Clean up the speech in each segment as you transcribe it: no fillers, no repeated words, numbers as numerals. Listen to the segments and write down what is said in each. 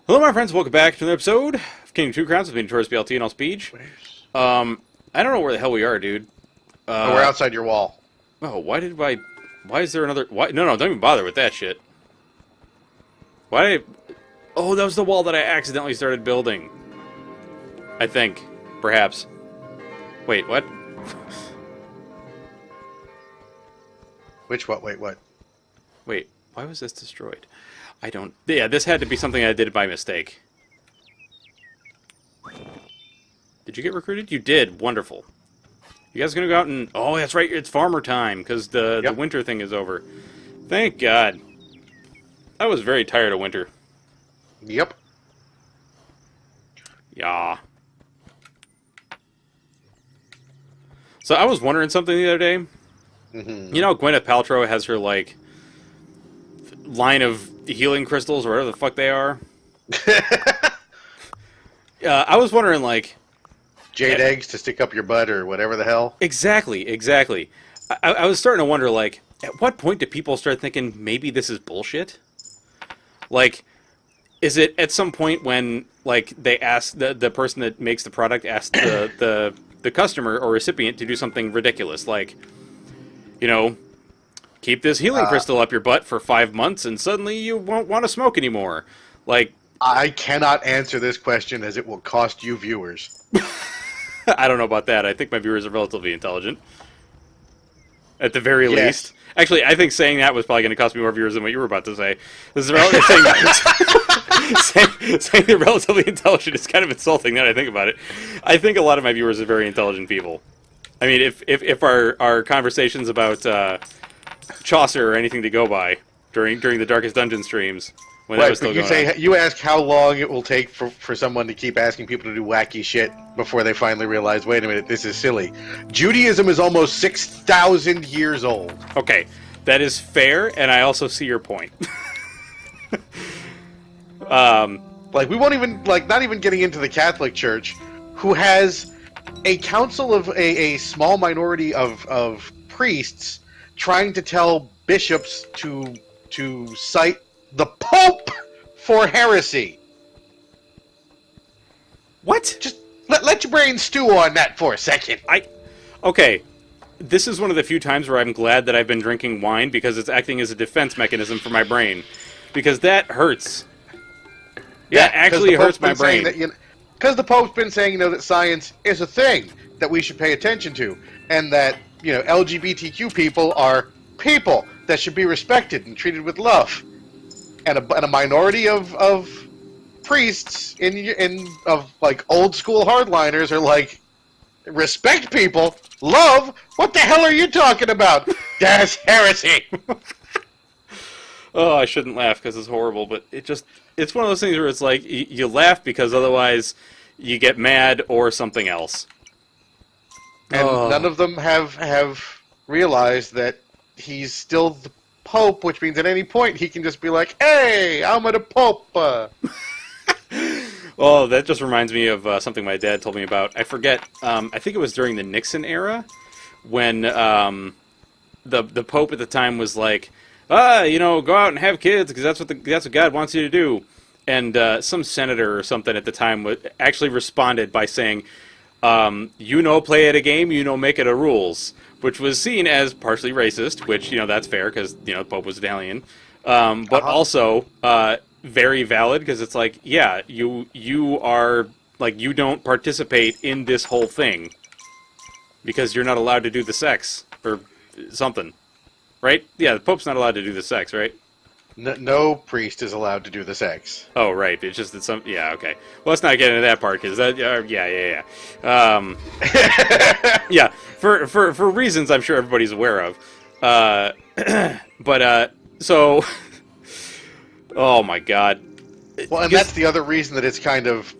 Hello, my friends. Welcome back to another episode of Kingdom 2 Crowns with me, Notorious BLT and All Speech. I don't know where the hell we are, dude. We're outside your wall. Oh, why is there another... Why? No, don't even bother with that shit. Why... Oh, that was the wall that I accidentally started building. I think. Perhaps. Wait, what? Which what? Wait, what? Wait, why was this destroyed? I don't... Yeah, this had to be something I did by mistake. Did you get recruited? You did. Wonderful. You guys gonna go out and... Oh, that's right, it's farmer time, because the winter thing is over. Thank God. I was very tired of winter. Yep. Yeah. So I was wondering something the other day. Mm-hmm. You know, Gwyneth Paltrow has her, like, line of healing crystals, or whatever the fuck they are. I was wondering, like... Jade eggs to stick up your butt or whatever the hell. Exactly. I was starting to wonder, like, at what point do people start thinking maybe this is bullshit? Like, is it at some point when, like, they ask, the person that makes the product asks the customer or recipient to do something ridiculous, like, you know, keep this healing crystal up your butt for 5 months and suddenly you won't want to smoke anymore. Like... I cannot answer this question as it will cost you viewers. I don't know about that. I think my viewers are relatively intelligent. At the very least. Actually, I think saying that was probably going to cost me more viewers than what you were about to say. This is saying they're relatively intelligent is kind of insulting now that I think about it. I think a lot of my viewers are very intelligent people. I mean, if our conversations about Chaucer are anything to go by during the Darkest Dungeon streams... Right, but you ask how long it will take for someone to keep asking people to do wacky shit before they finally realize, wait a minute, this is silly. Judaism is almost 6,000 years old. Okay, that is fair, and I also see your point. Like, we won't even, like, not even getting into the Catholic Church, who has a council of a small minority of priests trying to tell bishops to cite the Pope for heresy. What? Just let your brain stew on that for a second. Okay, this is one of the few times where I'm glad that I've been drinking wine because it's acting as a defense mechanism for my brain. Because that hurts. Yeah, that actually hurts my brain. Because the Pope's been saying, that science is a thing that we should pay attention to. And that, LGBTQ people are people that should be respected and treated with love. And a minority of priests of like old school hardliners are like, respect people, love. What the hell are you talking about? That's heresy. Oh, I shouldn't laugh because it's horrible, but it's one of those things where it's like you laugh because otherwise you get mad or something else. And none of them have realized that he's still the Pope, which means at any point he can just be like, hey, I'm the Pope. Oh, that just reminds me of something my dad told me about. I forget, I think it was during the Nixon era, when the Pope at the time was like, go out and have kids, because that's what God wants you to do. And some senator or something at the time actually responded by saying, play at a game, make it a rules. Which was seen as partially racist, which, that's fair, because, the Pope was Italian. But also very valid, because it's like, yeah, you are, like, you don't participate in this whole thing. Because you're not allowed to do the sex, or something. Right? Yeah, the Pope's not allowed to do the sex, right? No priest is allowed to do the sex. Oh, right. It's just that yeah, okay. Well, let's not get into that part, because that, yeah. Yeah, for reasons I'm sure everybody's aware of. So, oh my God. Well, and that's the other reason that it's kind of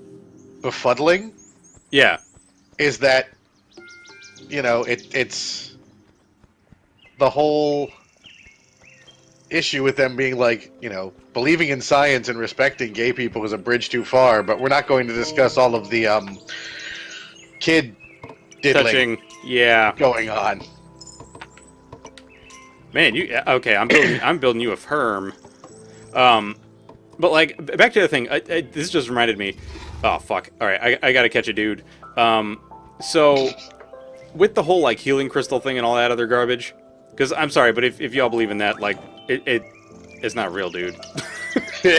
befuddling. Yeah. Is that, it's the whole issue with them being like, believing in science and respecting gay people is a bridge too far, but we're not going to discuss all of the kid diddling going on. Man, I'm building you a firm. But like, back to the thing. This just reminded me. Oh fuck! All right, I gotta catch a dude. So with the whole like healing crystal thing and all that other garbage, because I'm sorry, but if y'all believe in that, like it's not real, dude. You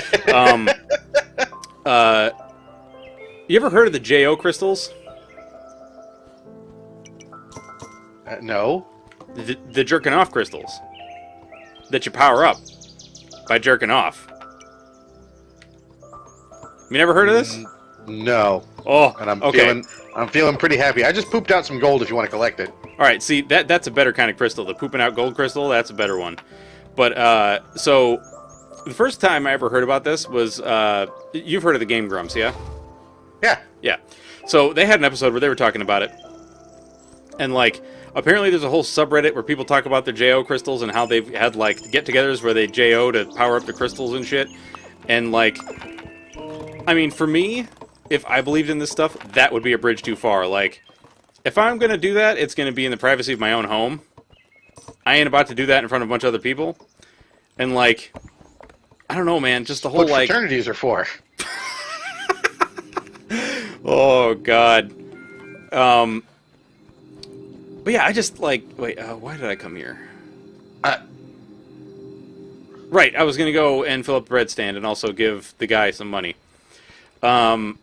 ever heard of the JO crystals? No. The jerking off crystals that you power up by jerking off. You never heard of this? No. Oh, And okay. I'm feeling pretty happy. I just pooped out some gold if you want to collect it. All right, see, that's a better kind of crystal. The pooping out gold crystal, that's a better one. But, so, the first time I ever heard about this was, you've heard of the Game Grumps, yeah? Yeah. Yeah. So, they had an episode where they were talking about it. And, like, apparently there's a whole subreddit where people talk about their JO crystals and how they've had, like, get-togethers where they JO to power up the crystals and shit. And, like, I mean, for me, if I believed in this stuff, that would be a bridge too far. Like, if I'm going to do that, it's going to be in the privacy of my own home. I ain't about to do that in front of a bunch of other people. And, like, I don't know, man, just the whole, What like... fraternities are for. Oh, God. But yeah, I just, like... Wait, why did I come here? Right, I was going to go and fill up the bread stand and also give the guy some money. You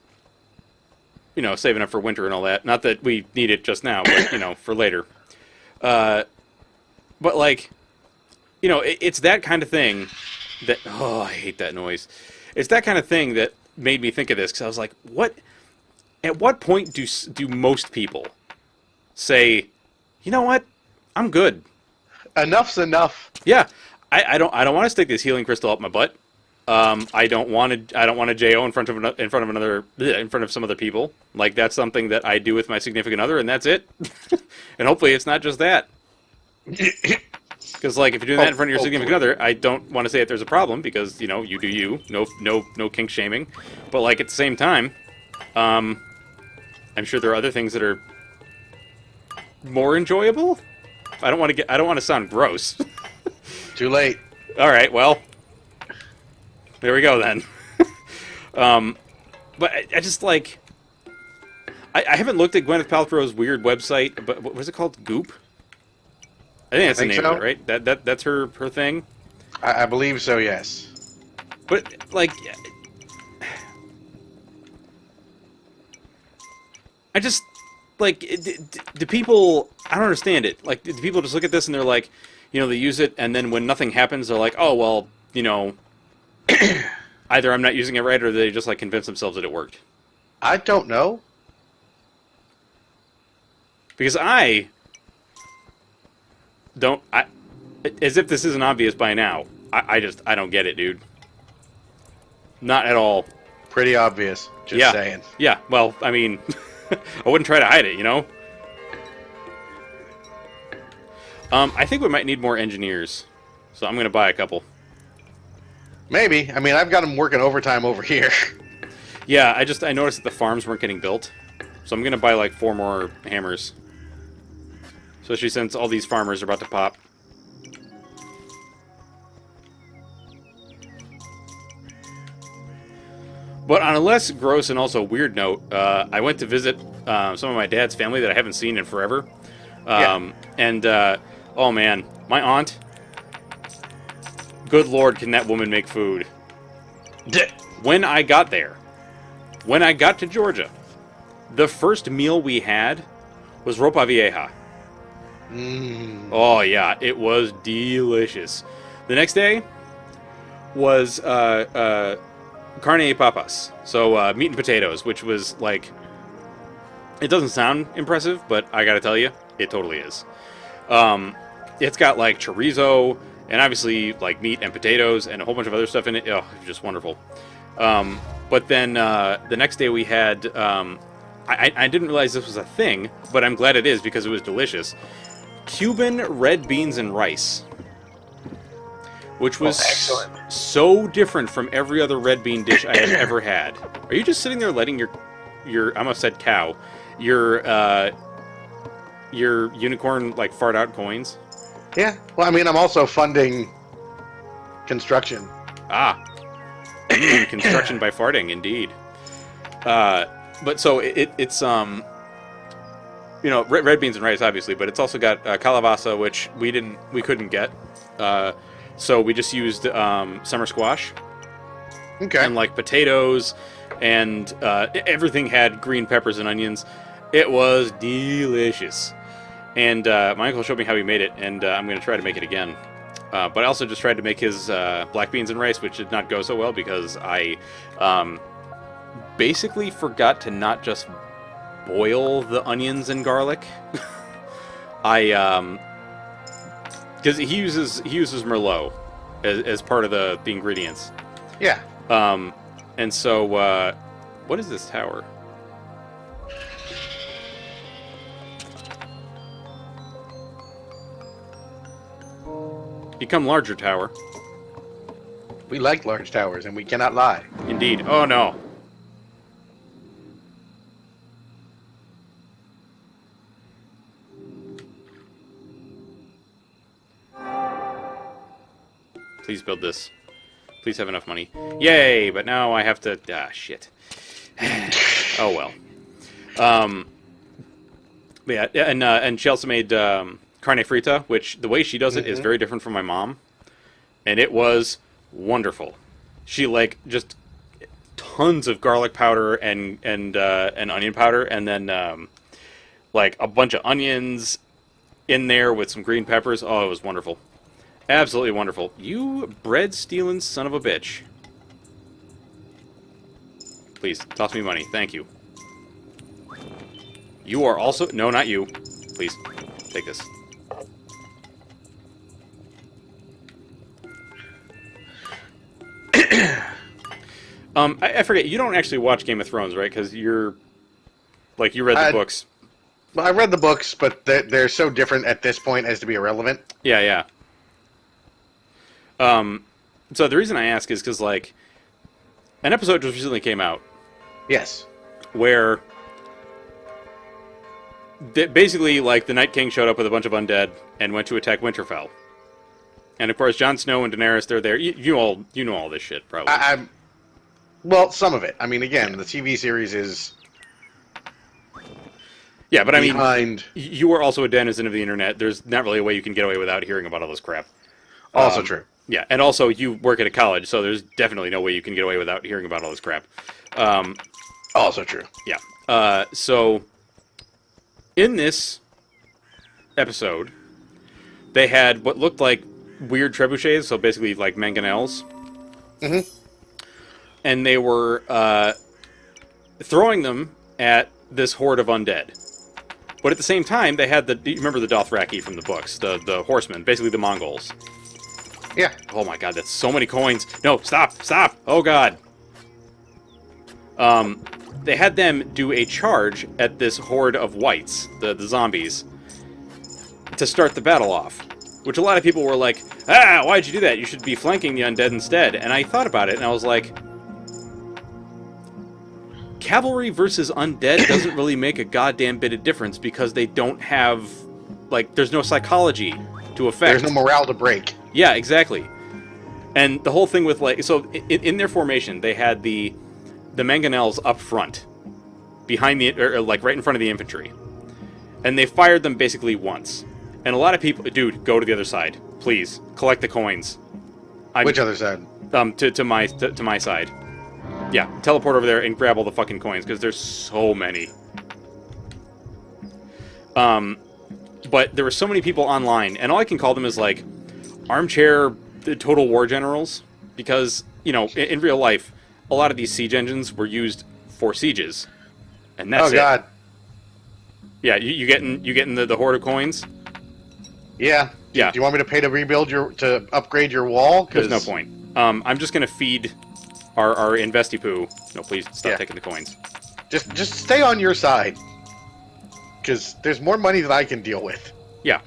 know, saving up for winter and all that. Not that we need it just now, but, you know, for later. But, like, you know, it's that kind of thing that... Oh, I hate that noise. It's that kind of thing that made me think of this, because I was like, what... At what point do most people say, you know what, I'm good. Enough's enough. Yeah, I don't want to stick this healing crystal up my butt. I don't want to JO in front of some other people. Like, that's something that I do with my significant other, and that's it. And hopefully it's not just that. Because, like, if you're doing that in front of your significant other, I don't want to say that there's a problem, because, you know, you do you. No kink shaming. But, like, at the same time, I'm sure there are other things that are more enjoyable. I don't want to sound gross. Too late. All right, well, there we go then. But I just, like, I haven't looked at Gwyneth Paltrow's weird website, but what was it called? Goop? I think that's the name of it, right? That's her thing. I believe so. Yes. But, like, I just, like, do people... I don't understand it. Like, do people just look at this and they're like, you know, they use it, and then when nothing happens, they're like, oh, well, you know, either I'm not using it right, or they just, like, convince themselves that it worked. I don't know. Because I don't... as if this isn't obvious by now, I don't get it, dude. Not at all. Pretty obvious. Just saying. Yeah, well, I mean... I wouldn't try to hide it, you know? I think we might need more engineers. So I'm going to buy a couple. Maybe. I mean, I've got them working overtime over here. Yeah, I noticed that the farms weren't getting built. So I'm going to buy like 4 more hammers. Especially since all these farmers are about to pop. But on a less gross and also weird note, I went to visit some of my dad's family that I haven't seen in forever. And, oh man, my aunt, good lord, can that woman make food. When I got there, when I got to Georgia, the first meal we had was ropa vieja. Oh yeah, it was delicious. The next day was carne y papas, so meat and potatoes, which was like, it doesn't sound impressive, but I gotta tell you, it totally is. It's got like chorizo and obviously like meat and potatoes and a whole bunch of other stuff in it. Oh, just wonderful. But then the next day we had, I didn't realize this was a thing, but I'm glad it is because it was delicious. Cuban red beans and rice. Which was so different from every other red bean dish I have ever had. Are you just sitting there letting your I almost said cow, your unicorn like fart out coins? Yeah. Well, I mean, I'm also funding construction. Ah. Construction by farting, indeed. But so it's red beans and rice, obviously, but it's also got calabasa, which we couldn't get. So we just used summer squash. Okay. And like potatoes, and everything had green peppers and onions. It was delicious. And my uncle showed me how he made it, and I'm going to try to make it again. But I also just tried to make his black beans and rice, which did not go so well because I basically forgot to not just boil the onions and garlic. Because he uses Merlot as part of the ingredients. Yeah. And so what is this tower? Become larger, tower. We like large towers, and we cannot lie. Indeed. Oh no. Please build this. Please have enough money. Yay! But now I have to... Ah, shit. Oh, well. Yeah, and she also made carne frita, which the way she does it is very different from my mom. And it was wonderful. She, like, just tons of garlic powder and onion powder, and then, like, a bunch of onions in there with some green peppers. Oh, it was wonderful. Absolutely wonderful. You bread-stealing son of a bitch. Please, toss me money. Thank you. You are also... No, not you. Please, take this. I forget, you don't actually watch Game of Thrones, right? Because you're... Like, you read the books. Well, I read the books, but they're so different at this point as to be irrelevant. Yeah, yeah. So the reason I ask is because, like, an episode just recently came out. Yes. Where basically, like, the Night King showed up with a bunch of undead and went to attack Winterfell. And of course, Jon Snow and Daenerys, they're there. You know all this shit, probably. Well, some of it. I mean, again, the TV series is... Yeah, but behind... I mean, you are also a denizen of the internet. There's not really a way you can get away without hearing about all this crap. Also true. Yeah, and also you work at a college, so there's definitely no way you can get away without hearing about all this crap. Also true. Yeah. So, in this episode, they had what looked like weird trebuchets, so basically like mangonels. Mm-hmm. And they were throwing them at this horde of undead. But at the same time, they had you remember the Dothraki from the books, the horsemen, basically the Mongols. Yeah. Oh my god, that's so many coins. No, stop! Oh god. They had them do a charge at this horde of whites, the zombies, to start the battle off. Which a lot of people were like, why'd you do that? You should be flanking the undead instead. And I thought about it, and I was like, cavalry versus undead doesn't really make a goddamn bit of difference because they don't have, like, there's no psychology to affect. There's no morale to break. Yeah, exactly. And the whole thing with, like, so in their formation, they had the mangonels up front, behind or like right in front of the infantry, and they fired them basically once. And a lot of people, dude, go to the other side, please. Collect the coins. Which other side? To my side. Yeah, teleport over there and grab all the fucking coins because there's so many. But there were so many people online, and all I can call them is like armchair total war generals, because in real life, a lot of these siege engines were used for sieges, and that's it. Oh god. Yeah, you getting the horde of coins? Yeah. Yeah. Do you want me to pay to upgrade your wall? There's no point. I'm just gonna feed our investi-poo. No, please stop taking the coins. Just stay on your side, because there's more money than I can deal with. Yeah.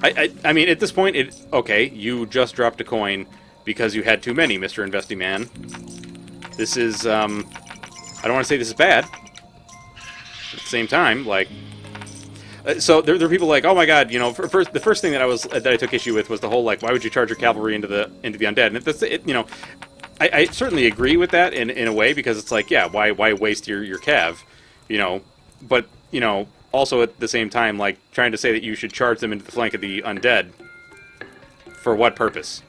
I mean, at this point, okay, you just dropped a coin because you had too many, Mr. Investy Man. This is, I don't want to say this is bad. At the same time, like, so there are people like, oh my god, the first thing that I took issue with was the whole, like, why would you charge your cavalry into the undead? And I certainly agree with that in a way, because it's like, yeah, why waste your cav, you know? But, you know, also at the same time, like, trying to say that you should charge them into the flank of the undead, for what purpose?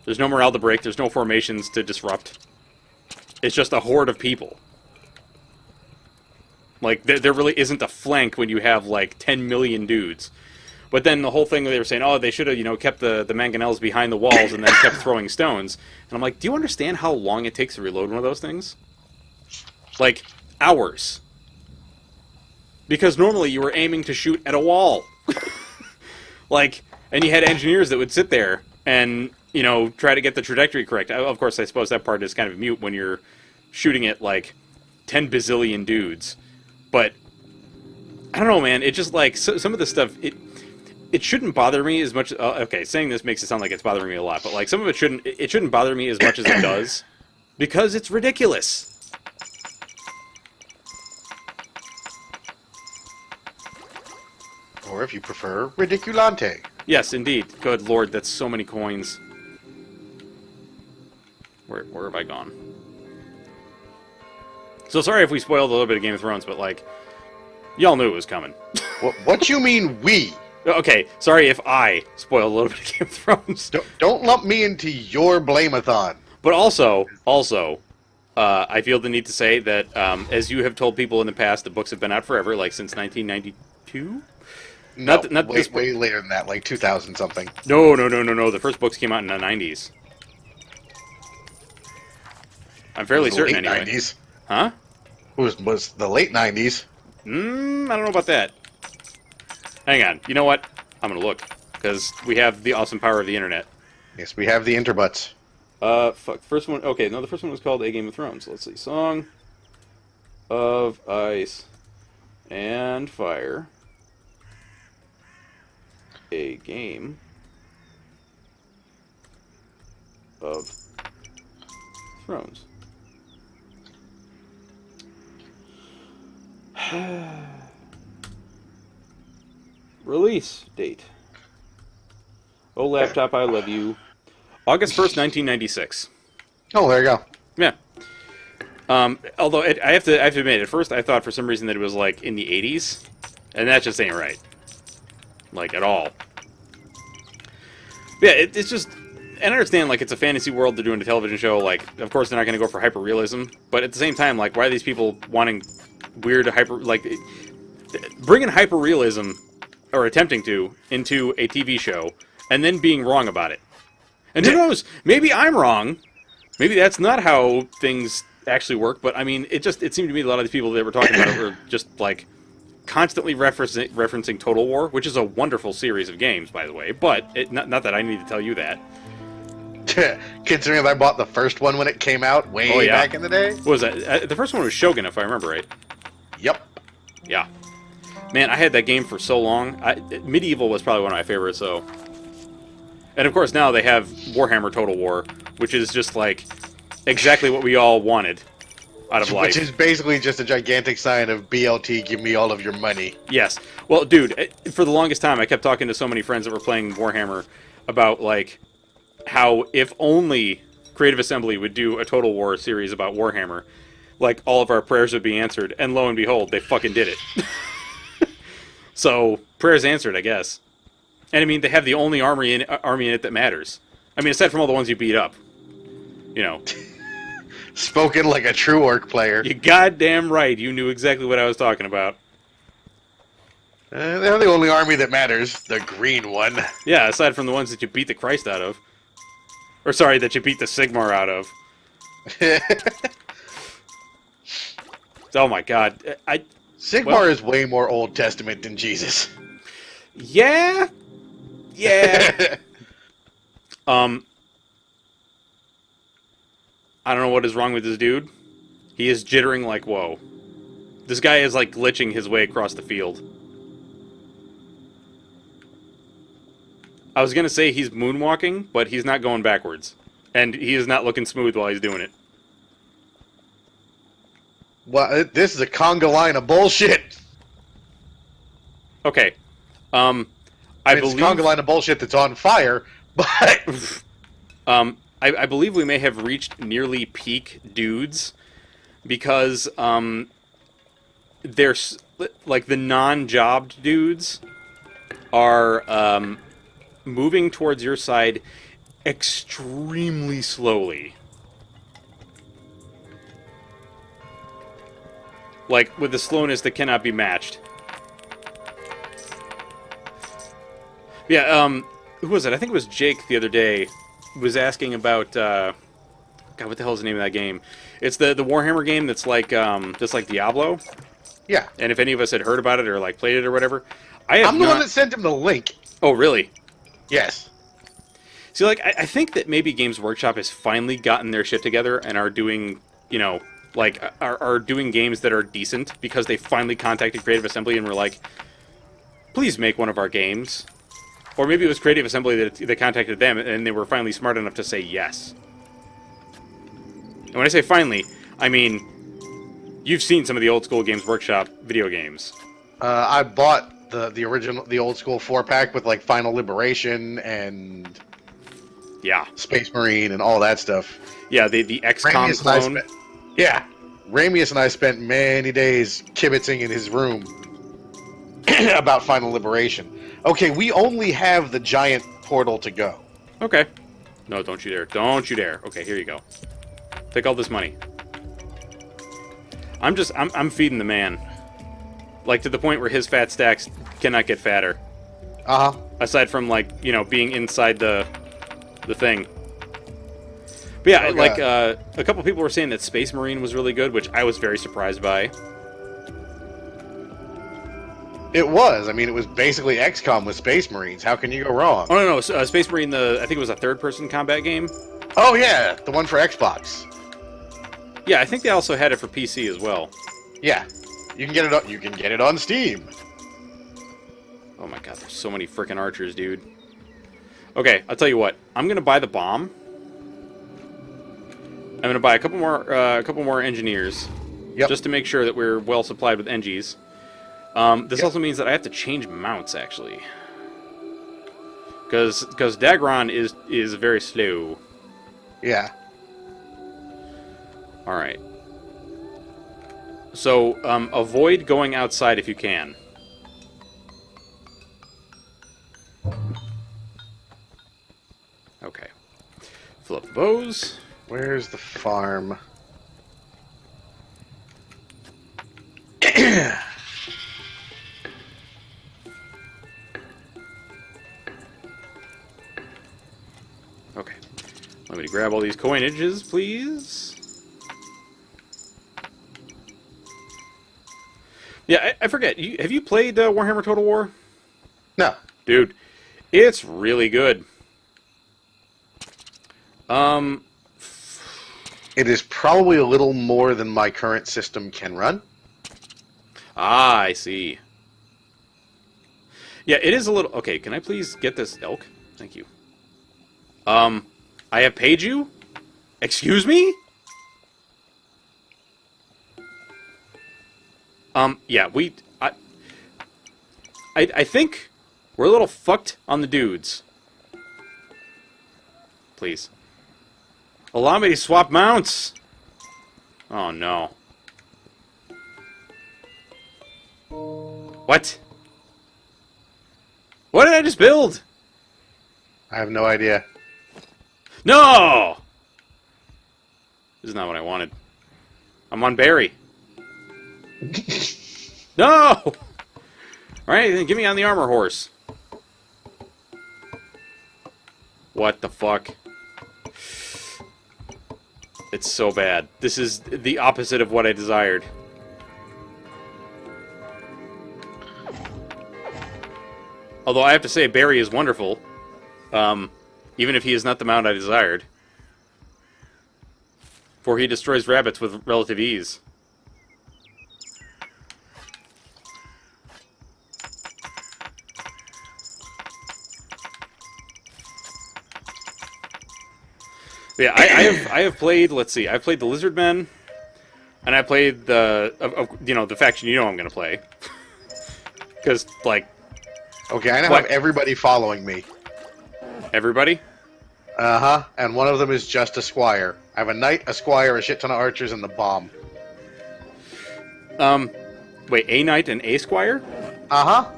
There's no morale to break, there's no formations to disrupt. It's just a horde of people. Like, there really isn't a flank when you have, like, 10 million dudes. But then the whole thing they were saying, oh, they should have, you know, kept the mangonels behind the walls and then kept throwing stones. And I'm like, do you understand how long it takes to reload one of those things? Like, hours. Because normally you were aiming to shoot at a wall. Like, and you had engineers that would sit there and, you know, try to get the trajectory correct. Of course, I suppose that part is kind of mute when you're shooting at, like, 10 bazillion dudes. But, I don't know, man. It just, like, some of the stuff, it shouldn't bother me as much. Okay, saying this makes it sound like it's bothering me a lot, but like some of it shouldn't bother me as much as it does, because it's ridiculous. Or if you prefer, ridiculante. Yes, indeed. Good lord, that's so many coins. Where have I gone? So sorry if we spoiled a little bit of Game of Thrones, but like, y'all knew it was coming. What you mean we? Okay, sorry if I spoiled a little bit of Game of Thrones. Don't lump me into your blame-a-thon. But also, I feel the need to say that, as you have told people in the past, the books have been out forever, like since 1992? No, way later than that, like 2000-something. No. The first books came out in the 90s. I'm fairly certain, anyway. Late 90s. Huh? Was the late 90s. I don't know about that. Hang on. You know what? I'm gonna look, because we have the awesome power of the internet. Yes, we have the interbutts. Fuck. First one. Okay, no, the first one was called A Game of Thrones. Let's see. Song of Ice and Fire. A Game of Thrones. Release date. Oh, laptop, I love you. August 1st, 1996. Oh, there you go. Yeah. Although, I have to admit, at first I thought for some reason that it was, like, in the 80s. And that just ain't right. Like, at all. Yeah, it's just... And I understand, like, it's a fantasy world, they're doing a television show, like, of course they're not going to go for hyper-realism. But at the same time, like, why are these people wanting weird hyper... Like, bringing hyper-realism, or attempting to, into a TV show, and then being wrong about it. And who knows, maybe I'm wrong. Maybe that's not how things actually work, but I mean, it seemed to me a lot of the people that were talking about it were just, like, constantly referencing Total War, which is a wonderful series of games, by the way, but not that I need to tell you that. Considering that I bought the first one when it came out way back in the day. What was that? The first one was Shogun, if I remember right. Yep. Yeah. Man, I had that game for so long. Medieval was probably one of my favorites, so... And of course now they have Warhammer Total War, which is just like exactly what we all wanted out of life. Which is basically just a gigantic sign of BLT, give me all of your money. Yes. Well, dude, for the longest time I kept talking to so many friends that were playing Warhammer about, like, how if only Creative Assembly would do a Total War series about Warhammer, like, all of our prayers would be answered, and lo and behold, they fucking did it. So, prayers answered, I guess. And I mean, they have the only army in it that matters. I mean, aside from all the ones you beat up. You know. Spoken like a true orc player. You goddamn right. You knew exactly what I was talking about. They're the only army that matters. The green one. Yeah, aside from the ones that you beat the Christ out of. Or sorry, that you beat the Sigmar out of. Oh my god. Sigmar is way more Old Testament than Jesus. Yeah. Yeah. I don't know what is wrong with this dude. He is jittering like whoa. This guy is like glitching his way across the field. I was gonna say he's moonwalking, but he's not going backwards. And he is not looking smooth while he's doing it. Well, this is a conga line of bullshit. Okay. I mean, believe it's a conga line of bullshit that's on fire, but... I believe we may have reached nearly peak dudes because there's like the non-jobbed dudes are moving towards your side extremely slowly. Like, with the slowness that cannot be matched. Yeah, who was it? I think it was Jake the other day was asking about, God, what the hell is the name of that game? It's the Warhammer game that's like Diablo. Yeah. And if any of us had heard about it or, like, played it or whatever, I have I'm the one that sent him the link. Oh, really? Yes. See, like, I think that maybe Games Workshop has finally gotten their shit together and are doing, you know, like, are doing games that are decent because they finally contacted Creative Assembly and were like, please make one of our games. Or maybe it was Creative Assembly that contacted them and they were finally smart enough to say yes. And when I say finally, I mean, you've seen some of the old school Games Workshop video games. I bought the old school 4-pack with like Final Liberation and Yeah. Space Marine and all that stuff. Yeah, the XCOM clone. Yeah. Ramius and I spent many days kibitzing in his room about Final Liberation. Okay, we only have the giant portal to go. Okay. No, don't you dare. Don't you dare. Okay, here you go. Take all this money. I'm feeding the man. Like, to the point where his fat stacks cannot get fatter. Uh-huh. Aside from, like, you know, being inside the thing. But yeah, like, a couple people were saying that Space Marine was really good, which I was very surprised by. It was. I mean, it was basically XCOM with Space Marines. How can you go wrong? Oh, no. Space Marine, I think it was a third-person combat game. Oh, yeah. The one for Xbox. Yeah, I think they also had it for PC as well. Yeah. You can get it on Steam. Oh my god, there's so many frickin' archers, dude. Okay, I'll tell you what. I'm gonna buy the bomb. I'm gonna buy a couple more engineers. Yep. Just to make sure that we're well supplied with NGs. This also means that I have to change mounts, actually. Because Dagron is very slow. Yeah. Alright. So, avoid going outside if you can. Okay. Fill up the bows. Where's the farm? Okay. Let me grab all these coinages, please. Yeah, I forget. Have you played Warhammer Total War? No. Dude, it's really good. It is probably a little more than my current system can run. Ah, I see. Yeah, it is a little... Okay, can I please get this elk? Thank you. I have paid you? Excuse me? Yeah, I think we're a little fucked on the dudes. Please. Allow me to swap mounts! Oh, no. What? What did I just build? I have no idea. No! This is not what I wanted. I'm on Barry. No! Alright, then get me on the armor horse. What the fuck? It's so bad. This is the opposite of what I desired. Although I have to say, Barry is wonderful. Even if he is not the mount I desired. For he destroys rabbits with relative ease. Yeah, I have played. Let's see, I've played the Lizardmen, and I played the the faction I'm going to play. Because like, okay, I now what? have everybody following me. Everybody? Uh-huh, and one of them is just a squire. I have a knight, a squire, a shit ton of archers, and the bomb. Wait, a knight and a squire? Uh-huh.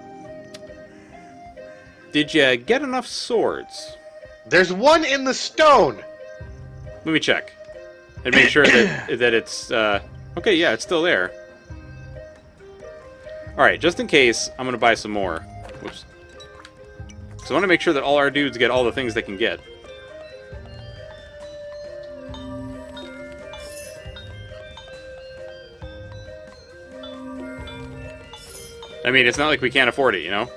Did you get enough swords? There's one in the stone! Let me check. And make sure that it's, okay, yeah, it's still there. Alright, just in case, I'm gonna buy some more. Whoops. So I want to make sure that all our dudes get all the things they can get. I mean, it's not like we can't afford it, you know?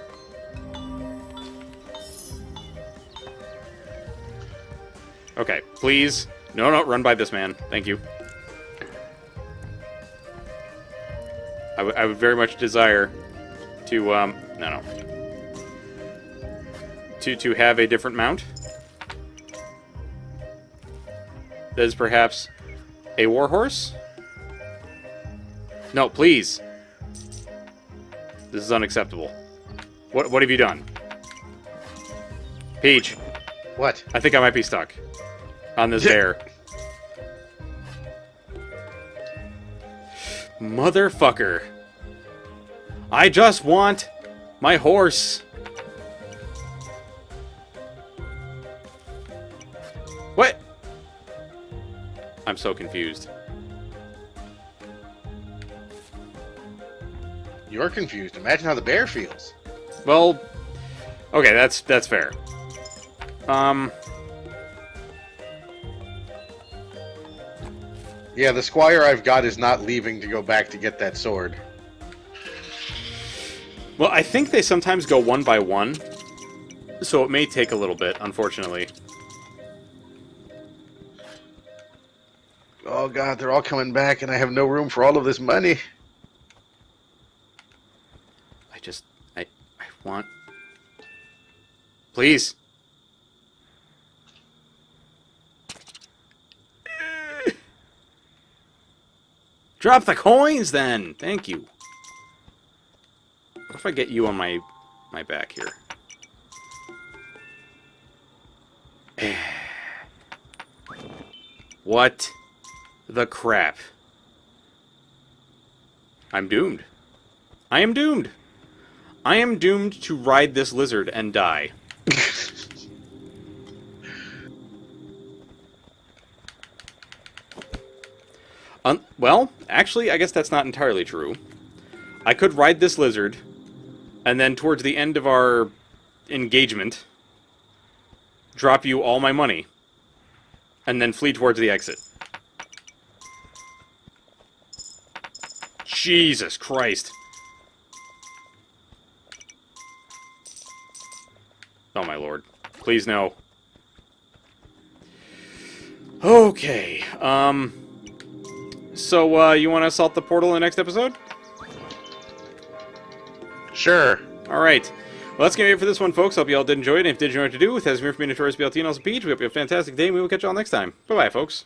Okay, please. No, run by this man. Thank you. I would very much desire to, no. To have a different mount. That is perhaps a warhorse? No, please. This is unacceptable. What have you done? Peach. What? I think I might be stuck on this bear. Motherfucker. I just want my horse. What? I'm so confused. You're confused. Imagine how the bear feels. Well, okay, that's fair. Yeah, the squire I've got is not leaving to go back to get that sword. Well, I think they sometimes go one by one, so it may take a little bit, unfortunately. Oh god, they're all coming back and I have no room for all of this money. I want... Please. Drop the coins, then! Thank you. What if I get you on my back here? What the crap? I'm doomed. I am doomed. I am doomed to ride this lizard and die. Well, actually, I guess that's not entirely true. I could ride this lizard, and then towards the end of our engagement, drop you all my money, and then flee towards the exit. Jesus Christ. Oh my lord. Please no. Okay, so, you want to assault the portal in the next episode? Sure. Alright. Well, that's going to be it for this one, folks. Hope you all did enjoy it. And if you did enjoy what to do, with as me for me, Notorious BLT and also Peach, we hope you have a fantastic day, and we will catch you all next time. Bye-bye, folks.